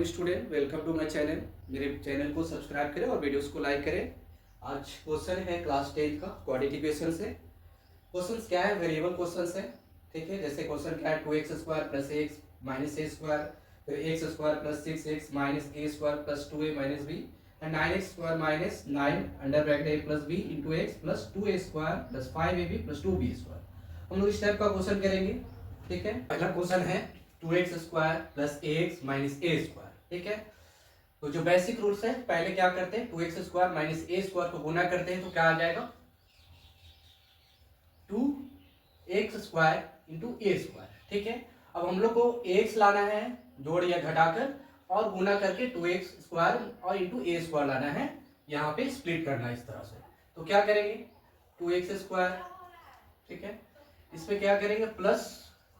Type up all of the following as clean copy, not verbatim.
Student, welcome to my channel. मेरे channel को subscribe करें और वीडियोस को लाइक करें। आज क्वेश्चन है क्लास 10 का क्वाड्रेटिक इक्वेशन से। क्वेश्चन क्या है? वेरिएबल क्वेश्चन है। ठीक है, जैसे क्वेश्चन क्या है, 2x² plus x minus a square, फिर x² plus 6x minus a square plus 2a minus b and 9x² minus 9 under bracket a plus b into x plus 2a² plus 5ab plus 2b²। हम लोग इस type का question करेंगे। ठीक है, पहला question है 2x² plus ax minus a square. ठीक है, तो जो बेसिक रूल्स है, पहले क्या करते हैं, 2x² माइनस a स्क्वायर को गुना करते हैं तो क्या आ जाएगा, 2x² इंटू a स्क्वायर। ठीक है, अब हम लोग को x लाना है जोड़ या घटाकर और गुना करके 2x² और इंटू a स्क्वायर लाना है, यहाँ पे स्प्लिट करना है इस तरह से। तो क्या करेंगे, 2x²। ठीक है, इसमें क्या करेंगे, प्लस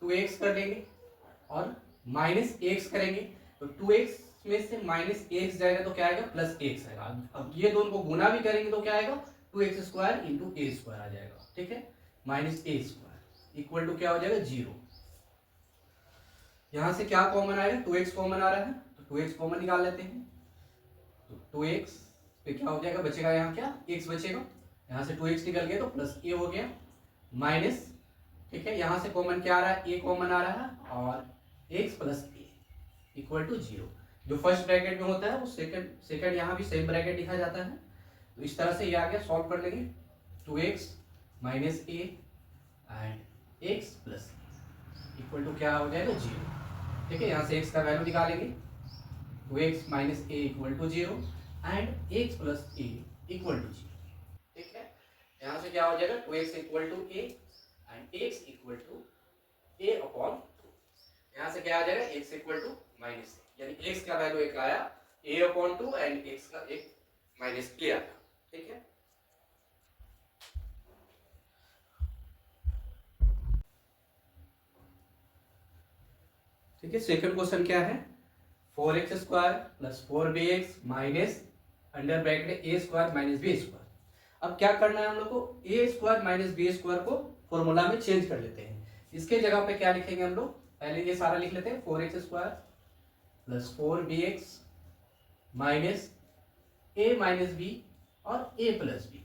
2x कर लेंगे और माइनस x करेंगे। तो 2x में से माइनस x जाएगा तो क्या आएगा, प्लस x आएगा। अब ये दोनों को गुना भी करेंगे तो क्या आएगा, 2x² इंटू a स्क्वायर आ जाएगा। ठीक है, minus a square equal to क्या हो जाएगा, 0। यहां से क्या कॉमन आएगा, 2x कॉमन आ रहा है तो 2x कॉमन निकाल लेते हैं। तो 2x पे क्या हो जाएगा, बचेगा यहाँ क्या, x बचेगा। यहाँ से 2x निकल गया तो प्लस a हो गया माइनस। ठीक है, यहां से कॉमन क्या आ रहा है, a कॉमन आ रहा है और x plus a equal to 0। जो फर्स्ट ब्रैकेट में होता है वो सेकंड यहाँ भी सेम ब्रैकेट लिखा जाता है। तो इस तरह से ये आ गया, सॉल्व कर लेंगे। 2x minus a and x plus equal to क्या हो जाएगा, 0। ठीक है, यहाँ से x का वैल्यू निकालेंगे, 2x minus a equal to 0 and x plus a equal to 0। ठीक है, यहाँ से क्या हो जाएगा, 2x equal to a and x equal to a upon 2। यहाँ से क्या आ जाएगा, x equal to minus a, यानी x का वैल्यू एक आया a अपॉन 2 एंड x का एक माइनस a आया। ठीक है, ठीक है, सेकंड क्वेश्चन क्या है, 4x² plus 4bx minus under bracket a² minus b²। अब क्या करना है हम लोग को, a² माइनस b² को फॉर्मूला में चेंज कर लेते हैं। इसके जगह पे क्या लिखेंगे हम लोग, पहले ये सारा लिख लेते हैं, 4x² plus 4bx minus a minus b और a प्लस बी।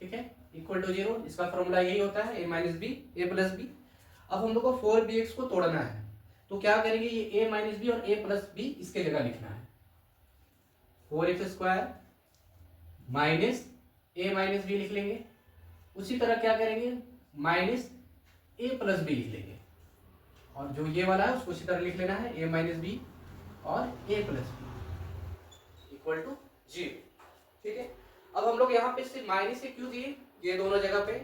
ठीक है, इक्वल टू 0। इसका फॉर्मूला यही होता है, a minus b a plus b. अब हम लोग को 4bx को तोड़ना है तो क्या करेंगे, ये a माइनस बी और a प्लस बी इसके जगह लिखना है। 4x² minus a minus B लिख लेंगे। उसी तरह क्या करेंगे, माइनस a प्लस बी लिख लेंगे और जो ये वाला है उसको उसी तरह लिख लेना है, a माइनस बी और a plus b equal to 0। ठीक है, अब हम लोग यहाँ पे सिर्फ माइनस से क्यों दिए, ये दोनों जगह पे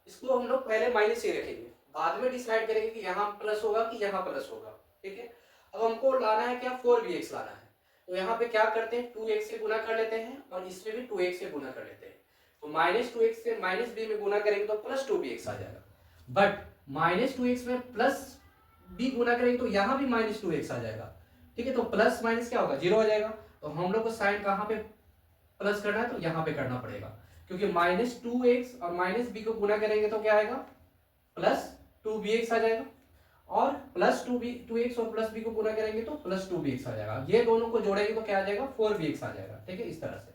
इसको हम लोग पहले माइनस से रखेंगे, बाद में डिसाइड करेंगे कि यहाँ प्लस होगा कि यहाँ प्लस होगा। ठीक है, अब हमको लाना है क्या, 4bx लाना है। तो यहाँ पे क्या करते हैं, 2x से गुना कर लेते हैं और इसमें भी 2x से गुना कर लेते हैं। तो -2x से माइनस बी में गुना करेंगे तो प्लस 2bx आ जाएगा। बट -2x में प्लस बी गुना करेंगे तो यहाँ भी -2x आ जाएगा। ठीक है, तो प्लस माइनस क्या होगा, 0 हो जाएगा। तो हम लोग को साइन कहाँ पे प्लस करना है, तो यहाँ पे करना पड़ेगा, क्योंकि -2x और माइनस बी को गुना करेंगे तो क्या आएगा, प्लस 2bx आ जाएगा। और प्लस 2x और प्लस बी को गुना करेंगे तो प्लस 2bx आ जाएगा। ये दोनों को जोड़ेंगे तो क्या आ जाएगा, 4bx आ जाएगा। ठीक है, इस तरह से।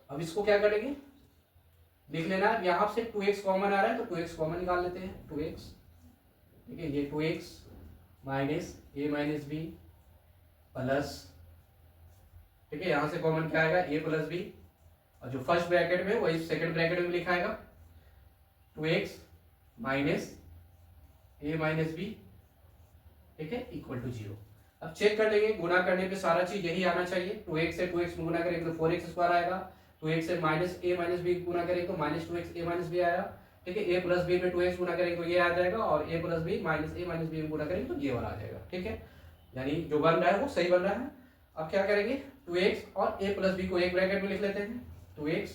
अब इसको क्या करेंगे, लिख लेना है, यहाँ से 2x कॉमन आ रहा है तो 2x कॉमन निकाल लेते हैं, 2x। ठीक है, ये 2x minus a minus b plus, ठीक है, यहाँ से कॉमन क्या आएगा, a प्लस बी और जो फर्स्ट ब्रैकेट में वही सेकंड ब्रैकेट में लिखा आएगा, 2x minus a minus B. ठीक है, इक्वल टू 0। अब चेक कर लेंगे, गुना करने पे सारा चीज यही आना चाहिए। 2x से 2x में गुना करेंगे तो 4x² आएगा। 2x से माइनस a माइनस बी गुना करेंगे तो -2x a माइनस बी आया। ठीक है, a प्लस बी में 2x गुना करेंगे तो ये आ जाएगा और a plus b minus a minus b में गुना करेंगे तो ये वाला आ जाएगा। ठीक है, यानी जो बन रहा है वो सही बन रहा है। अब क्या करेंगे, 2x और a प्लस बी को एक ब्रैकेट में लिख लेते हैं, 2x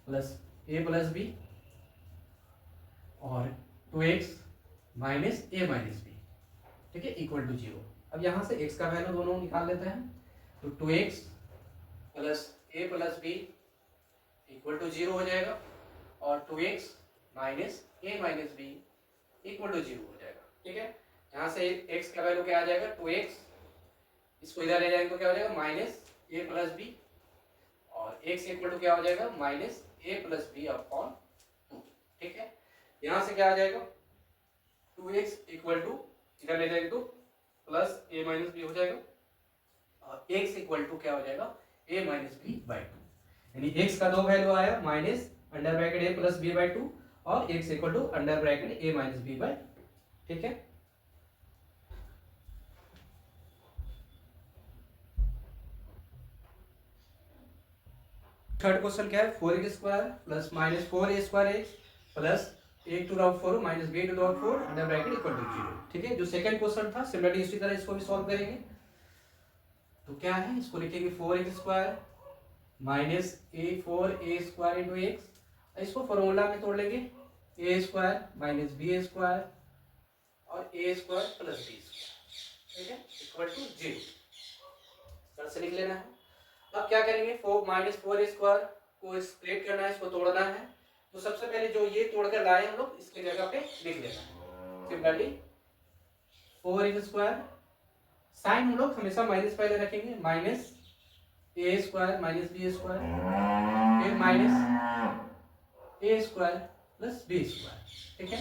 plus a plus B और 2x minus a minus B. ठीक है, इक्वल टू 0। अब यहाँ से x का वैल्यू दोनों निकाल लेते हैं, तो 2x plus a plus b equal to 0 हो जाएगा और 2x minus a minus b equal to 0 हो जाएगा। ठीक है, यहाँ से x का वैल्यू क्या आ जाएगा, 2x इसको इधर ले जाएंगे तो क्या हो जाएगा माइनस ए प्लस बी, और x इक्वल टू क्या हो जाएगा minus a plus B upon 2। ठीक है, यहाँ से क्या आ जाएगा 2x इक्वल टू इधर ले जाएंगे तो प्लस a माइनस बी हो जाएगा, और x इक्वल टू क्या हो जाएगा a माइनस बी बाई 2। यानी x का दो वैल्यू आया minus under bracket a plus b by 2 और x equal to under bracket a minus b by 2। ठीक है, थर्ड क्वेश्चन क्या है 4x square plus minus 4a square x plus a to the 4 minus b to the 4 under bracket equal to 0। ठीक है, जो second question था similarly इसी तरह इसको भी सॉल्व करेंगे। तो क्या है, इसको लिखेंगे 4x square minus a square into x, इसको फॉर्मूला में तोड़ लेंगे a square minus b square और a square plus b square. ठीक है, इक्वल टू 0 तरह से लिख लेना है। अब क्या करेंगे, माइनस 4a स्क्वायर को स्प्लिट करना है, इसको तोड़ना है। तो सबसे पहले जो ये तोड़कर लाए हम लोग इसके जगह पे लिख लेना है। सिमिलरली 4x स्क्वायर, साइन हम लोग हमेशा माइनस पहले रखेंगे, minus a square minus b square, फिर minus a square plus b square. ठीक है,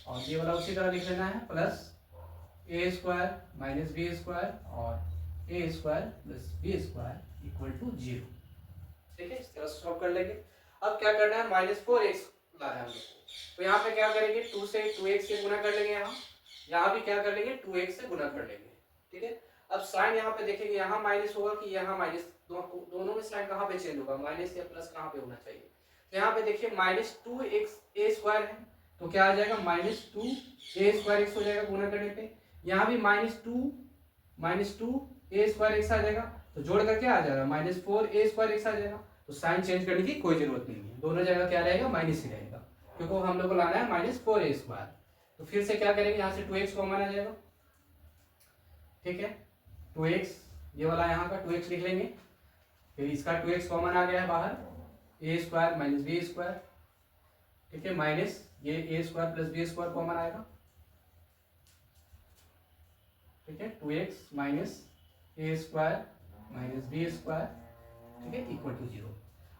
और ये वाला उसी तरह लिख लेना है, plus a square minus b square और a square plus b square equal to 0। ठीक है, इस तरह से सॉल्व कर लेंगे। अब क्या करना है, माइनस 4x लाना है हम लोग को, तो यहाँ पे क्या करेंगे 2 से 2x से गुना कर लेंगे, यहाँ भी क्या कर लेंगे 2x से गुना कर लेंगे। ठीक है, अब साइन यहाँ पे देखेंगे, यहाँ माइनस होगा कि यहाँ माइनस, दोनों में साइन कहाँ पे चेंज होगा, माइनस या प्लस कहाँ पे होना चाहिए। तो यहाँ पे देखिए माइनस 2x a स्क्वायर है, तो क्या आ जाएगा माइनस 2a स्क्वायर x हो जाएगा गुना करने पे। यहाँ भी माइनस 2 a स्क्वायर x आ जाएगा, तो जोड़ कर क्या आ जाएगा माइनस 4a स्क्वायर x आ जाएगा। तो साइन चेंज करने की कोई जरूरत नहीं है, दोनों जगह क्या रहेगा माइनस ही रहेगा, क्योंकि हम लोग को लाना है माइनस 4a स्क्वायर। तो फिर से क्या करेंगे, यहाँ से 2x कॉमन आ जाएगा। ठीक है, 2x ये वाला यहाँ का 2x लिख लेंगे, फिर इसका 2x कॉमन आ गया है बाहर, a square minus b square. ठीक है, माइनस ये a square plus b square common आएगा। ठीक है, 2x minus a square minus b square, ठीक है, इक्वल टू 0।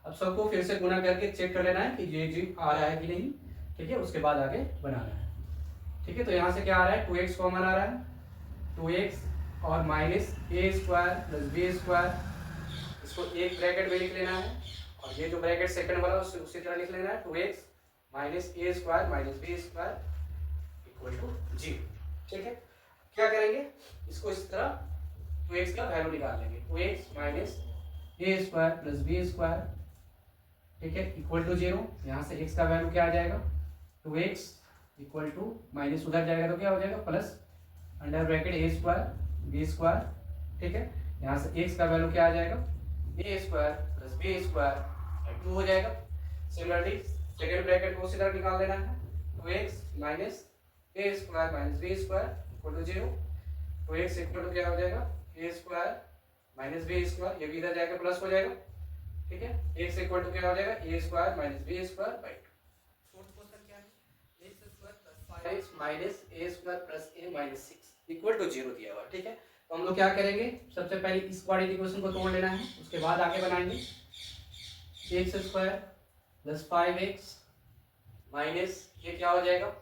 अब सबको फिर से गुना करके चेक कर लेना है कि ये जी आ रहा है कि नहीं। ठीक है, उसके बाद आगे बनाना है। ठीक है, तो यहाँ से क्या आ रहा है 2x कॉमन आ रहा है, 2x और minus a square plus b square, इसको एक ब्रैकेट में लिख लेना है, और ये जो ब्रैकेट सेकंड वाला उसी तरह लिख लेना है, 2x minus a square minus b square equal to 0। ठीक है, क्या करेंगे, इसको इस तरह 2x का वैल्यू निकाल लेंगे, 2x minus a square plus b square, ठीक है, इक्वल टू 0। यहाँ से x का वैल्यू क्या आ जाएगा 2x इक्वल टू माइनस उधर जाएगा तो क्या हो जाएगा plus under bracket a square b square. ठीक है, यहाँ से x का वैल्यू क्या आ जाएगा a square plus b square 2 हो जाएगा। सिमिलरली सेकेंड ब्रैकेट को उसी तरह निकाल लेना है, 2x minus a square minus b square equal to 0। 2x equal to क्या हो जाएगा a square minus b square, ये भी इधर जाएगा प्लस हो जाएगा। ठीक है, x इक्वल टू क्या हो जाएगा a square minus b square by 2। Fourth question क्या है, x square plus 5x minus a square plus a minus 6 equal to 0 दिया हुआ। ठीक है, तो हम लोग क्या करेंगे, सबसे पहले इस क्वाड्रेटिक इक्वेशन को तोड़ लेना है, उसके बाद आगे बनाएंगे। x square plus 5x minus ये क्या हो जाएगा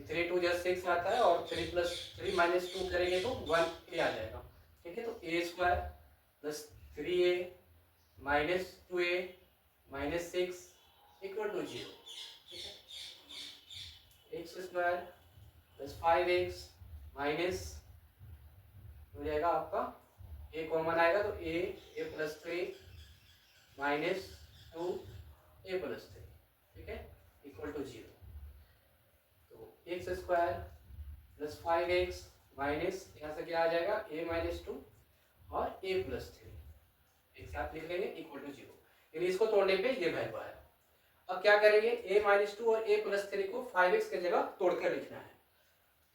3 2 जस्ट 6 आता है, और 3 प्लस 3 माइनस 2 करेंगे तो 1a आ जाएगा। ठीक है, तो a square plus 3a minus 2a minus 6 equal to 0। ठीक है, x square plus 5x minus हो जाएगा आपका a कॉमन आएगा तो a plus 3 minus 2a plus 3। ठीक है, इक्वल टू 0। तो x square plus 5x minus यहाँ से क्या आ जाएगा a माइनस 2 और a प्लस 3 एक साथ लिख लेंगे इक्वल टू 0। यानी इसको तोड़ने पे ये वैल्यू आया। अब क्या करेंगे a माइनस 2 और a प्लस 3 को 5x की जगह तोड़कर लिखना है,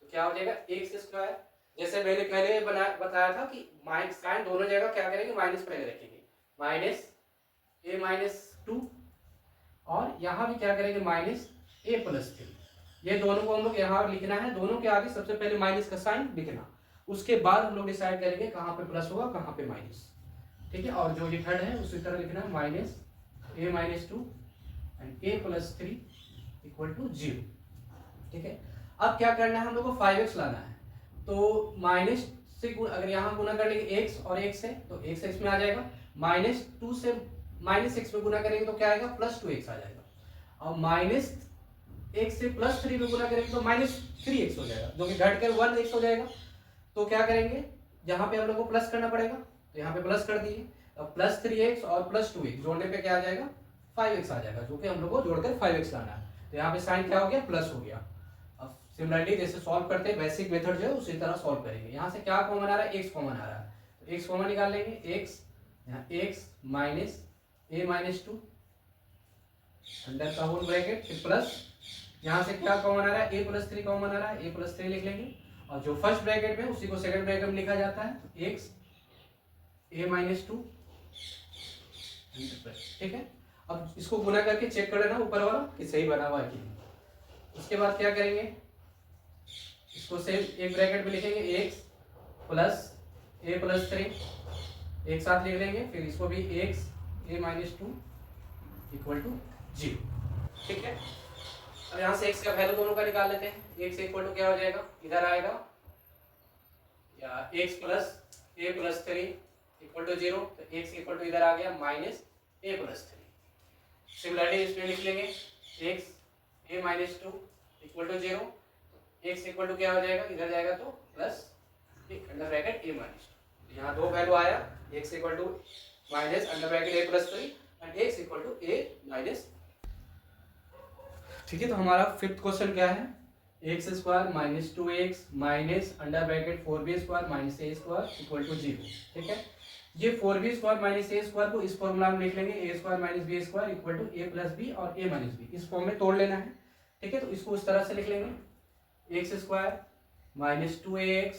तो क्या हो जाएगा एक्स स्क्वायर, जैसे मैंने पहले बताया था कि माइनस साइन दोनों जगह क्या करेंगे माइनस पहले रखेंगे, माइनस a माइनस 2, और यहाँ भी क्या करेंगे माइनस a प्लस 3। ये दोनों को हम लोग यहाँ लिखना है, दोनों के आगे सबसे पहले माइनस का साइन लिखना, उसके बाद हम लोग डिसाइड करेंगे कहाँ पे प्लस होगा कहाँ पे माइनस, ठीक है। और जो ये थर्ड है उसी तरह लिखना है minus a minus 2 and a plus 3 equal to 0, ठीक है। अब क्या करना है, हम लोग को 5x लाना है, तो माइनस से अगर यहाँ गुना कर लेंगे x और x है तो x x में आ जाएगा, माइनस 2 से माइनस x में गुना करेंगे तो क्या आएगा प्लस 2x आ जाएगा, और माइनस x से प्लस 3 में गुना करेंगे तो माइनस 3x हो जाएगा, जो कि घट कर 1x हो जाएगा। तो क्या करेंगे, यहाँ पे हम लोग को प्लस करना पड़ेगा, तो यहाँ पे प्लस कर दिए, अब प्लस 3x और प्लस 2x जोड़ने पे क्या आ जाएगा 5x आ जाएगा, जो कि हम लोग को जोड़कर 5x लाना है। तो यहाँ पे साइन क्या हो गया प्लस हो गया। अब सिमिलरली जैसे सॉल्व करते हैं बेसिक मेथड जो है उसी तरह सॉल्व करेंगे। यहाँ से क्या कॉमन आ रहा है, x कॉमन आ रहा है, तो x कॉमन निकाल लेंगे, x यहाँ x minus a minus 2 under का होल ब्रैकेट फिर प्लस, यहाँ से क्या कॉमन आ रहा है a प्लस 3 कॉमन आ रहा है, a प्लस 3 लिख लेंगे, और जो फर्स्ट ब्रैकेट में उसी को सेकंड ब्रैकेट में लिखा जाता है, तो x a माइनस 2, ठीक है। अब इसको गुना करके चेक कर लेना ऊपर वाला कि सही बना हुआ है कि नहीं। उसके बाद क्या करेंगे, इसको सेम एक ब्रैकेट में लिखेंगे x प्लस a प्लस 3 एक साथ लिख लेंगे, फिर इसको भी x a minus 2 equal to 0, ठीक है। अब यहाँ से x का वैल्यू दोनों का निकाल लेते हैं, x इक्वल टू क्या हो जाएगा इधर आएगा, या x plus a plus 3 equal to 0, तो x इक्वल टू इधर आ गया माइनस a प्लस 3। सिमिलरली इसमें लिख लेंगे x a minus 2 equal to 0, x equal to क्या हो जाएगा इधर जाएगा तो plus under bracket a minus 2, यहाँ दो वैल्यू आया, x equal to minus under bracket a plus 3 and x equal to a minus, ठीक है। तो हमारा फिफ्थ क्वेश्चन क्या है, x square minus 2x minus under bracket 4b square minus a square equal to 0, ठीक है। ये 4b square minus a square को इस फॉर्मूला में लिख लेंगे, a square minus b square equal to a plus b और a माइनस b, इस फॉर्म में तोड़ लेना है, ठीक है। तो इसको इस तरह से लिख लेंगे एक्स स्क्वायर माइनस 2ax,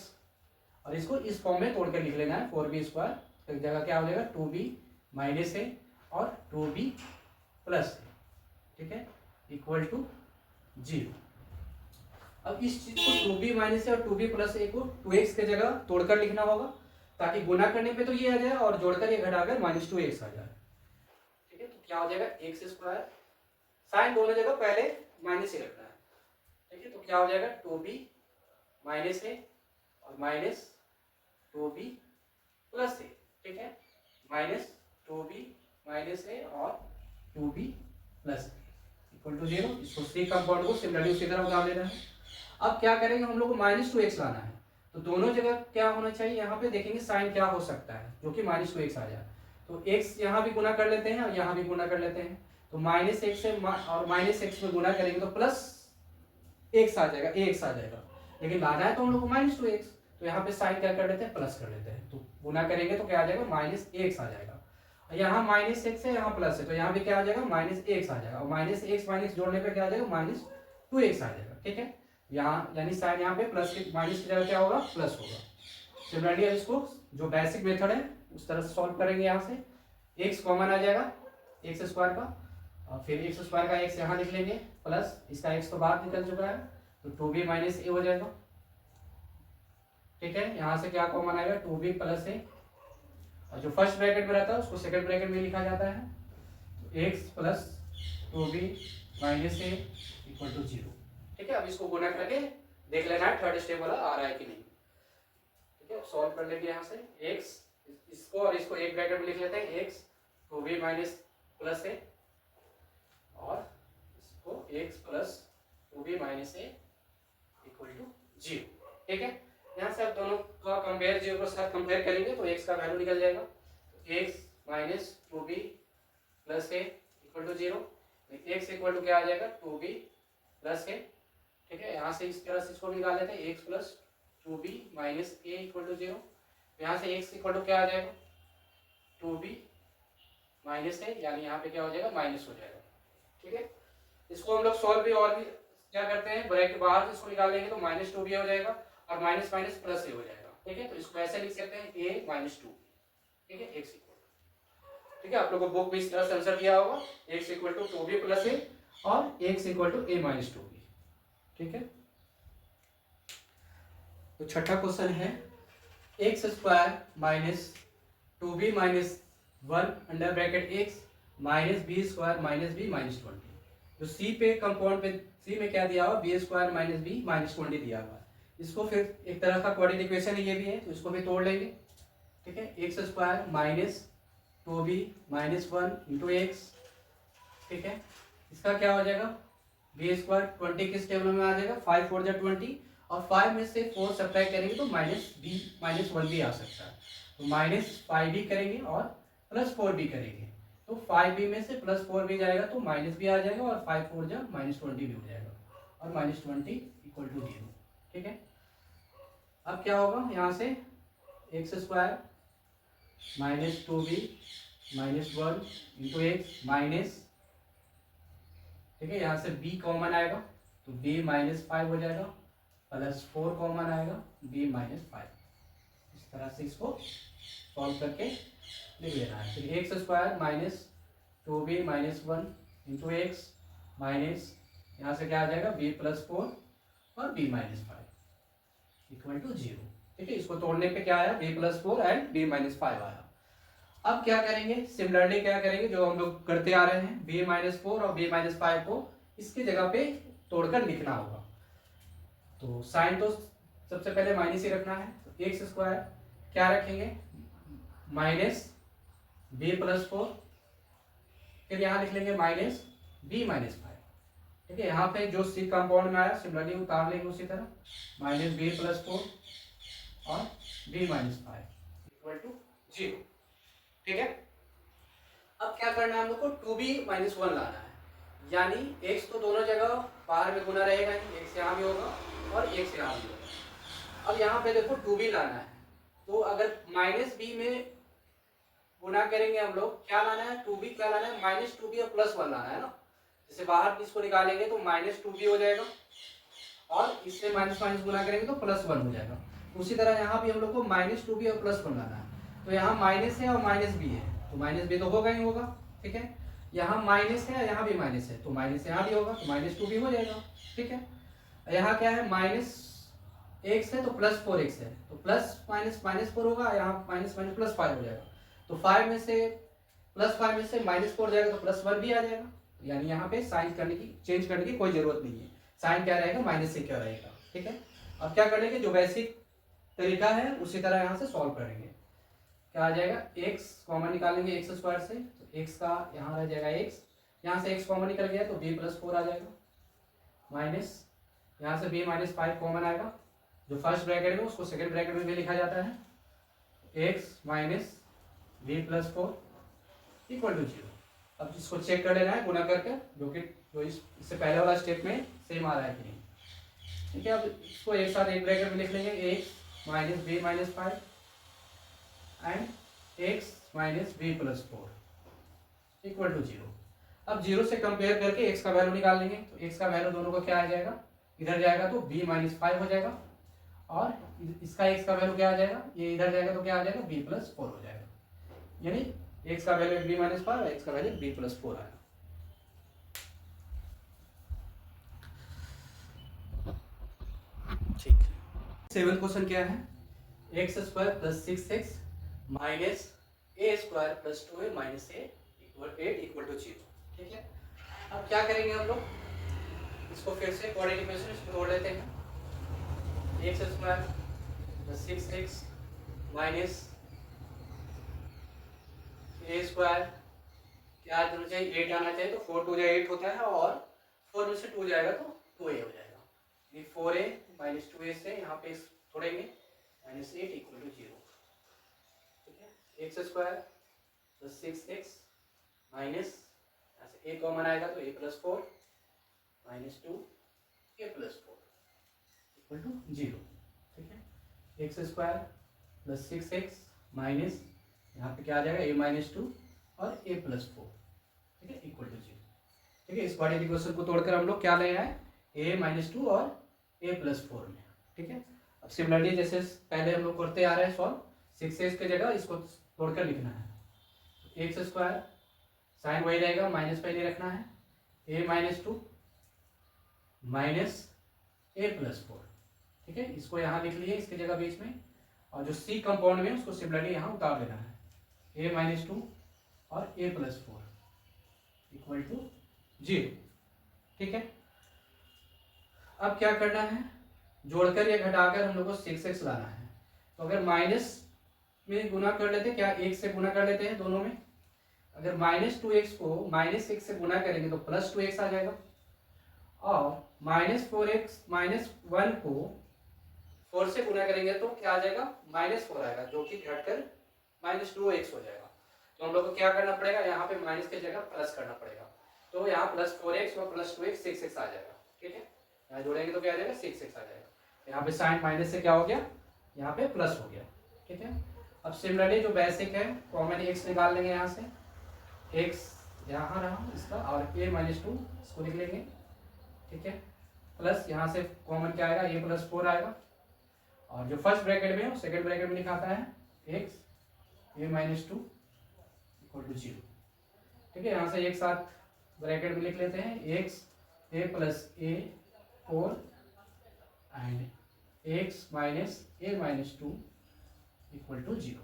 और इसको इस फॉर्म में तोड़ कर लिख लेना है 4b स्क्वायर, तो एक जगह क्या हो जाएगा 2b माइनस a और 2b प्लस a, ठीक है, इक्वल टू 0। अब इस चीज को 2b माइनस और 2b प्लस a को 2x के जगह तोड़कर लिखना होगा, ताकि गुना करने पे तो ये आ जाए और जोड़कर ये घटाकर माइनस 2x आ जाए, ठीक है। तो क्या हो जाएगा एक्स स्क्वायर, साइन दोनों जगह पहले माइनस ही रखना है, ठीक है। तो क्या हो जाएगा 2b माइनस a और माइनस 2b प्लस a, ठीक है, माइनस 2b माइनस a और 2b plus a equal to 0। इसको सी कंपाउंड को सिमिलरली उसी तरह उतार लेना है। अब क्या करेंगे, हम लोग को माइनस 2x लाना है, तो दोनों जगह क्या होना चाहिए, यहाँ पे देखेंगे साइन क्या हो सकता है जो कि माइनस 2x आ जाए, तो x यहाँ भी गुना कर लेते हैं और यहाँ भी गुना कर लेते हैं, तो माइनस x से और माइनस x में गुना करेंगे तो प्लस x आ जाएगा, ax आ जाएगा, लेकिन लाना है तो हम लोग को माइनस 2x, तो यहाँ पे साइन क्या कर लेते हैं प्लस कर लेते हैं, तो गुना करेंगे तो क्या आ जाएगा माइनस x आ जाएगा, यहाँ माइनस x है यहाँ प्लस है, तो यहाँ भी क्या आ जाएगा माइनस x आ जाएगा, और माइनस x माइनस जोड़ने पे क्या आ जाएगा माइनस 2x आ जाएगा, ठीक है। यहाँ यानी साइन यहाँ पे प्लस के माइनस की जगह क्या होगा प्लस होगा। सिमिलरली अब इसको जो बेसिक मेथड है उस तरह से सॉल्व करेंगे, यहाँ से x कॉमन आ जाएगा एक्स स्क्वायर का, और फिर एक्स स्क्वायर का x यहाँ लिख लेंगे प्लस इसका x तो बाहर निकल चुका है, तो 2b माइनस a हो जाएगा, ठीक है। यहाँ से क्या कॉमन आएगा 2b प्लस a, और जो फर्स्ट ब्रैकेट में रहता है उसको सेकंड ब्रैकेट में लिखा जाता है, तो x plus 2b minus a equal to 0, ठीक है। अब इसको गुना करके देख लेना है थर्ड स्टेप वाला आ रहा है कि नहीं, ठीक है। सॉल्व कर लेंगे यहाँ से x, इसको और इसको एक ब्रैकेट में लिख लेते हैं x 2b minus plus a, और इसको x plus 2b minus a equal to 0, ठीक है। यहाँ से आप दोनों का कंपेयर 0 के साथ कंपेयर करेंगे तो x का वैल्यू निकल जाएगा, x minus 2b plus a equal to 0, x equal to क्या आ जाएगा 2b प्लस a, ठीक है। यहाँ से इस तरह से इसको निकाल लेते हैं x plus 2b minus a equal to 0, यहाँ से x इक्वल टू क्या आ जाएगा 2b माइनस a, यानी यहाँ पे क्या हो जाएगा माइनस हो जाएगा, ठीक है। इसको हम लोग सॉल्व भी और भी क्या करते हैं ब्रैकेट बाहर से इसको निकाल लेंगे तो माइनस 2b हो जाएगा और माइनस माइनस प्लस a हो जाएगा, ठीक है। तो इसको ऐसे लिख सकते हैं a माइनस 2, ठीक है, x इक्वल, ठीक है। आप लोग को बुक में इस तरह से आंसर दिया होगा x equal to 2b plus a और x equal to a minus 2b, ठीक है। तो छठा क्वेश्चन है x square minus 2b minus 1 under bracket x minus b square minus b minus 20। तो सी पे कंपाउंड पे सी में क्या दिया हुआ, b square minus b minus 20 दिया हुआ है। इसको फिर एक तरह का क्वाड्रेटिक इक्वेशन ये भी है, तो इसको भी तोड़ लेंगे। ठीक है, x square minus 2b minus 1 into x. ठीक है, इसका क्या हो जाएगा, बी स्क्वायर 20 किस टेबल में आ जाएगा, 5 4 जा 20 और 5 में से 4 सब्ट्रैक्ट करेंगे तो माइनस बी माइनस 1 भी आ सकता है। तो माइनस 5 भी करेंगे और प्लस 4 भी करेंगे, तो 5b में से प्लस 4 भी जाएगा तो माइनस भी आ जाएगा और 5 4 जा माइनस 20 भी हो जाएगा और माइनस 20 इक्वल टू 0। ठीक है, अब क्या होगा, यहाँ से x square minus 2b minus 1 into x minus, ठीक है, यहाँ से b कॉमन आएगा तो b माइनस 5 हो जाएगा प्लस 4 कॉमन आएगा b माइनस 5। इस तरह से इसको सॉल्व करके लिख लेना है। फिर x square minus 2b minus 1 into x minus, यहाँ से क्या आ जाएगा, b प्लस 4 और b माइनस 5 इक्वल टू 0। ठीक है, इसको तोड़ने पे क्या आया, b plus 4 and b minus 5 आया। अब क्या करेंगे, सिमिलरली क्या करेंगे जो हम लोग करते आ रहे हैं, b माइनस 4 और b माइनस 5 को इसकी जगह पे तोड़कर लिखना होगा। तो साइन तो सबसे पहले माइनस ही रखना है, तो एक्स स्क्वायर क्या रखेंगे, माइनस b प्लस 4, फिर यहाँ लिख लेंगे माइनस b माइनस 5। ठीक है, यहाँ पे जो सी कंपाउंड में आया सिमिलरली उतार लेंगे उसी तरह, माइनस b प्लस 4 और b माइनस 5 इक्वल टू 0। ठीक है, अब क्या करना है हम लोग को, 2b माइनस 1 लाना है, यानी x तो दोनों जगह बाहर में गुना रहेगा ही, x यहाँ भी होगा और x यहाँ भी होगा। अब यहाँ पे देखो 2b लाना है, तो अगर माइनस b में गुना करेंगे हम लोग, क्या लाना है, 2b क्या लाना है, माइनस 2b और प्लस 1 लाना है ना। जैसे बाहर इसको निकालेंगे तो माइनस 2b हो जाएगा और इससे माइनस माइनस गुना करेंगे तो प्लस 1 हो जाएगा। उसी तरह यहाँ भी हम लोग को माइनस 2b और प्लस 1 लाना है, तो यहाँ माइनस है और माइनस b है, तो माइनस b तो होगा ही होगा। ठीक है, यहाँ माइनस है, यहाँ भी माइनस है, तो माइनस यहाँ भी होगा, तो माइनस 2b हो जाएगा। ठीक है, यहाँ क्या है, माइनस x है तो प्लस 4x है, तो प्लस माइनस माइनस 4 होगा, यहाँ माइनस माइनस प्लस 5 हो जाएगा, तो 5 में से प्लस 5 में से माइनस 4 जाएगा तो प्लस 1 भी आ जाएगा। यानी यहाँ पे साइन करने की चेंज करने की कोई जरूरत नहीं है, साइन क्या रहेगा, माइनस से क्या रहेगा। ठीक है, अब क्या करेंगे, जो बेसिक तरीका है उसी तरह यहाँ से सॉल्व करेंगे। क्या आ जाएगा, x कॉमन निकालेंगे एक्स स्क्वायर से, तो x का यहाँ रह जाएगा x, यहाँ से x कॉमन निकल गया तो b प्लस 4 आ जाएगा, माइनस यहाँ से b माइनस 5 कॉमन आएगा, जो फर्स्ट ब्रैकेट में उसको सेकंड ब्रैकेट में भी लिखा जाता है, x minus b plus 4 equal to 0। अब इसको चेक कर लेना है गुना करके, जो इससे पहले वाला स्टेप में सेम आ रहा है कि नहीं। ठीक है, अब इसको एक साथ एक ब्रैकेट में लिख लेंगे, x minus b minus 5 and x minus b plus 4 equal to 0। अब 0 से कंपेयर करके x का वैल्यू निकाल लेंगे, तो x का वैल्यू दोनों का क्या आ जाएगा, इधर जाएगा तो b माइनस 5 हो जाएगा और इसका x का वैल्यू क्या आ जाएगा, ये इधर जाएगा तो क्या आ जाएगा, b प्लस 4 हो जाएगा। यानी x का वैल्यू b माइनस 5 और x का वैल्यू b प्लस 4 आएगा। ठीक है, 7th क्वेश्चन क्या है, x square plus 6x minus a square plus 2a minus a equal 8 equal to 0। ठीक है, अब क्या करेंगे हम लोग, इसको फिर से क्वाड्रेटिक इक्वेशन इसको तोड़ लेते हैं, x square plus 6x minus a square क्या आना चाहिए, 8 आना चाहिए, तो 4 2 जा 8 होता है और 4 में से 2 जाएगा तो 2a हो जाएगा। ये 4a माइनस 2a से यहाँ पे तोड़ेंगे, माइनस 8 इक्वल टू 0। ठीक है, x square plus 6x minus यहाँ से a कॉमन आएगा तो a plus 4 minus 2 a plus 4 equal to 0। ठीक है, x square plus 6x minus यहाँ पे क्या आ जाएगा, a माइनस 2 और a प्लस 4। ठीक है, इक्वल टू 0। ठीक है, इस क्वाड्रेटिक इक्वेशन को तोड़कर हम लोग क्या ले आए, a माइनस 2 और a प्लस 4 में। ठीक है, अब सिमिलरली जैसे पहले हम लोग करते आ रहे हैं सॉल्व, 6x की जगह इसको तोड़कर लिखना है, एक्स स्क्वायर साइन वही रहेगा, माइनस पहले रखना है, a minus 2 minus a plus 4। ठीक है, इसको यहाँ लिख लिए इसकी जगह बीच में, और जो सी कंपाउंड में उसको सिमिलरली यहाँ उतार देना है, a माइनस 2 और a प्लस 4 इक्वल टू 0। ठीक है, अब क्या करना है, जोड़कर या घटाकर हम लोग को 6x लाना है। तो अगर माइनस में गुना कर लेते हैं, क्या 1 से गुना कर लेते हैं दोनों में, अगर -2x को -6 से गुना करेंगे तो +2x आ जाएगा, और -4x -1 को 4 से गुना करेंगे तो क्या आ जाएगा, -4 आएगा, जो कि घटकर -2x हो जाएगा। तो हम लोग को क्या करना पड़ेगा, यहाँ पे माइनस की जगह प्लस करना पड़ेगा। तो यहाँ +4x और +2x 6x आ जाएगा। ठीक है, यहाँ जोड़ेंगे तो क्या आ जाएगा, 6x आ जाएगा। यहाँ पे साइन माइनस से क्या हो गया, यहाँ पे प्लस हो गया। ठीक है, अब सिमिलरली जो बेसिक है कॉमन x निकाल लेंगे, यहाँ से x यहाँ रहा इसका, और a माइनस 2 इसको लिख लेंगे। ठीक है, प्लस यहाँ से कॉमन क्या आएगा, a प्लस 4 आएगा, और जो फर्स्ट ब्रैकेट में है सेकंड ब्रैकेट में लिखाता है x a minus 2 equal to 0। ठीक है, यहाँ से एक साथ ब्रैकेट में लिख लेते हैं, x a plus a 4 and x minus a minus 2 equal to 0।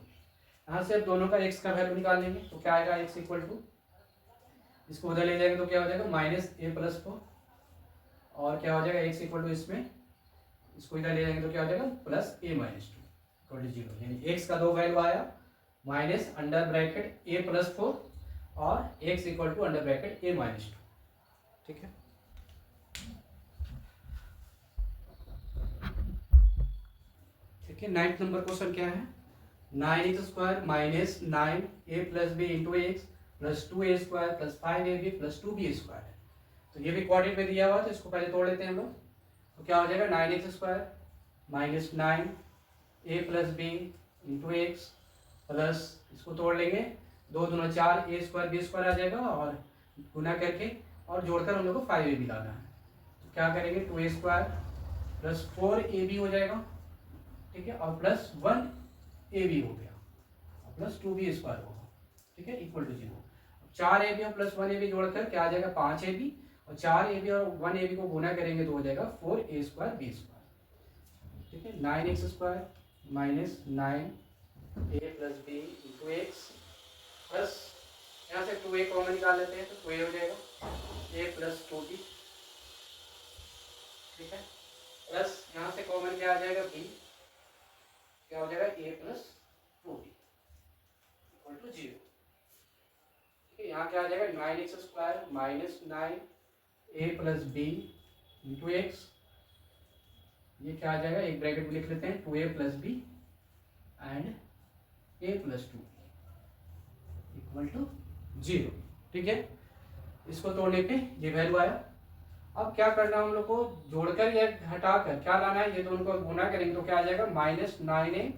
यहाँ से अब दोनों का x का वैल्यू निकाल लेंगे, तो क्या आएगा, x इक्वल टू, इसको उधर ले जाएंगे तो क्या हो जाएगा, -a प्लस 4, और क्या हो जाएगा x इक्वल टू, इसमें इसको इधर ले जाएंगे तो क्या हो जाएगा, +a माइनस 2 इक्वल टू 0। यानी x का दो वैल्यू आया, minus under bracket a plus 4 और x equal to under bracket a minus 2। ठीक है, ठीक है, 9th नंबर क्वेश्चन क्या है, 9x² minus 9a plus b into x plus 2a² plus 5ab plus 2b²। तो ये भी क्वाड्रेट में दिया हुआ, तो इसको पहले तोड़ लेते हैं हम लोग। तो क्या हो जाएगा, 9x² minus 9a plus b into x plus, इसको तोड़ लेंगे, 2 दूना 4, a² b² आ जाएगा, और गुना करके और जोड़कर हम लोग को 5ab लाना है। तो क्या करेंगे, 2a² प्लस 4ab हो जाएगा। ठीक है, और प्लस 1ab हो गया, और प्लस 2b² होगा। ठीक है, इक्वल टू 0। 4ab और प्लस 1ab जोड़कर क्या आ जाएगा, 5ab, और 4ab और 1ab को गुना करेंगे तो हो जाएगा 4a² b²। ठीक है, 9x² minus 9a plus b into x plus, यहाँ से 2a कॉमन निकाल लेते हैं तो 2a हो जाएगा, a प्लस 2b। ठीक है, प्लस यहाँ से कॉमन क्या आ जाएगा, b, क्या हो जाएगा, a plus 2b equal to 0। ठीक है, यहाँ क्या आ जाएगा, 9x² minus 9a plus b into x, ये क्या आ जाएगा, एक ब्रैकेट में लिख लेते हैं, 2a plus b and a plus 2b equal to 0। ठीक है, इसको तोड़ने पे ये वैल्यू आया। अब क्या करना है हम लोग को, जोड़कर या घटाकर क्या लाना है, ये दोनों को गुना करेंगे तो क्या आ जाएगा, -9a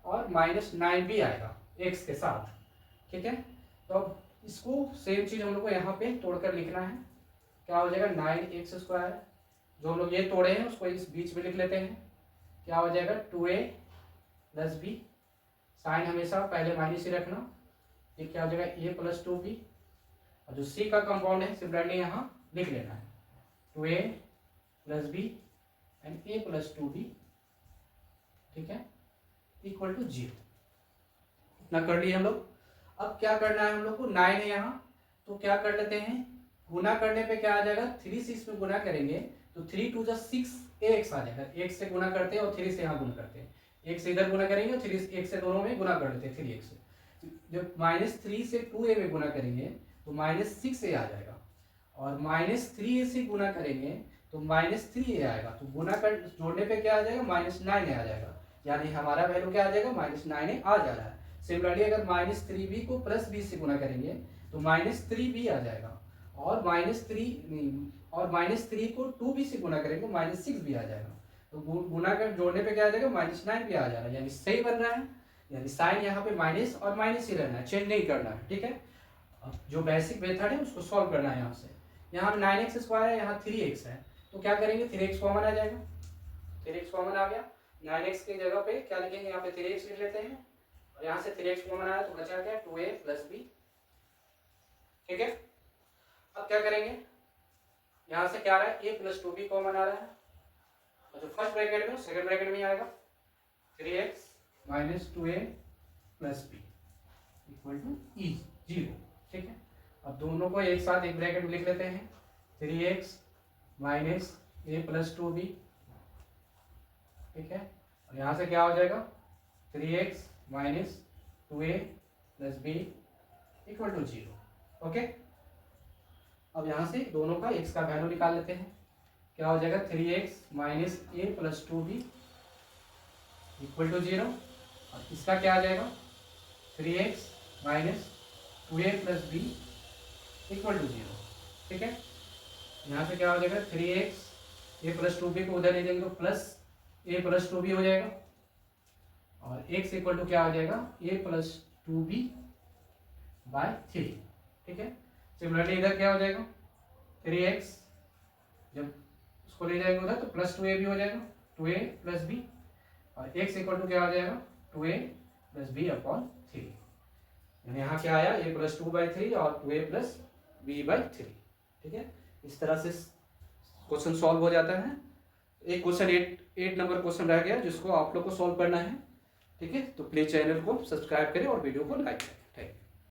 और -9b आएगा x के साथ। ठीक है, तो अब इसको सेम चीज हम लोग को यहाँ पे तोड़कर लिखना है, क्या हो जाएगा, 9x², जो हम लोग ये तोड़े हैं उसको इस बीच में लिख लेते हैं, क्या हो जाएगा, 2a प्लस b, साइन हमेशा पहले माइनस ही रखना, ये क्या हो जाएगा, a प्लस 2b, और जो c का कंपाउंड है सिमिलरली यहाँ लिख लेना है, 2a plus b and a plus 2b। ठीक है, इक्वल टू 0। इतना कर लिए हम लोग। अब क्या करना है हम लोग को, 9 है यहाँ, तो क्या कर लेते हैं, गुना करने पे क्या आ जाएगा, 3 6 में गुना करेंगे तो 3 2 जा 6ax आ जाएगा। x से गुना करते हैं और 3 से यहाँ गुना करते हैं, एक से इधर गुना करेंगे और 3 x से दोनों में गुना कर लेते हैं 3x से। जब -3 से 2a में गुना करेंगे तो -6a आ जाएगा, और -3a से गुना करेंगे तो -3a आएगा। तो गुना कर जोड़ने पे क्या आ जाएगा, -9a आ जाएगा, यानी हमारा वैल्यू क्या आ जाएगा, -9a आ जा रहा है। सिमिलरली अगर -3b को +b से गुना करेंगे तो -3b आ जाएगा, और -3 को 2b से गुना करेंगे तो -6b आ जाएगा। तो गुना कर जोड़ने पे क्या आ जाएगा, -9b आ जा रहा है, यानी सही बन रहा है। यानी साइन यहाँ पे माइनस और माइनस ही रहना है, चेंज नहीं करना है। ठीक है, अब जो बेसिक मेथड है उसको सॉल्व करना है। यहाँ पे 9x² है, यहाँ 3x है, तो क्या करेंगे, 3x कॉमन आ जाएगा, 3x कॉमन आ गया, 9x की जगह पे क्या लिखेंगे, यहाँ पे 3x लिख लेते हैं, और यहाँ से 3x कॉमन आया तो बचा क्या, 2a प्लस b। ठीक है, अब क्या करेंगे, यहाँ से क्या आ रहा है, a प्लस 2b कॉमन आ रहा है, और जो फर्स्ट ब्रैकेट में सेकंड ब्रैकेट में आएगा 3x minus 2a plus b equal to ई 0। ठीक है, अब दोनों को एक साथ एक ब्रैकेट में लिख लेते हैं, 3x minus a plus 2b। ठीक है, और यहाँ से क्या हो जाएगा, 3x minus 2a plus b equal to 0। Okay, अब यहाँ से दोनों का x का वैल्यू निकाल लेते हैं, क्या हो जाएगा, 3x minus a plus 2b equal to 0, और इसका क्या आ जाएगा, 3x minus 2a plus b equal to 0। ठीक है, यहाँ से क्या हो जाएगा, 3x ए प्लस 2b को उधर ले जाएंगे तो प्लस ए प्लस 2b हो जाएगा, और x इक्वल टू क्या हो जाएगा, a प्लस 2b बाय 3। ठीक है, सिमिलरली इधर क्या हो जाएगा, 3x जब उसको ले जाएंगे उधर तो प्लस 2a भी हो जाएगा, 2a प्लस बी, और x इक्वल टू क्या हो जाएगा, 2a प्लस बी अपॉन 3। यानी यहाँ क्या आया, a प्लस 2 बाई 3 और 2a प्लस बी बाई 3। ठीक है, इस तरह से क्वेश्चन सॉल्व हो जाता है। एक क्वेश्चन 8 नंबर क्वेश्चन रह गया जिसको आप लोग को सॉल्व करना है। ठीक है, तो प्लीज चैनल को सब्सक्राइब करें और वीडियो को लाइक करें। Thank you.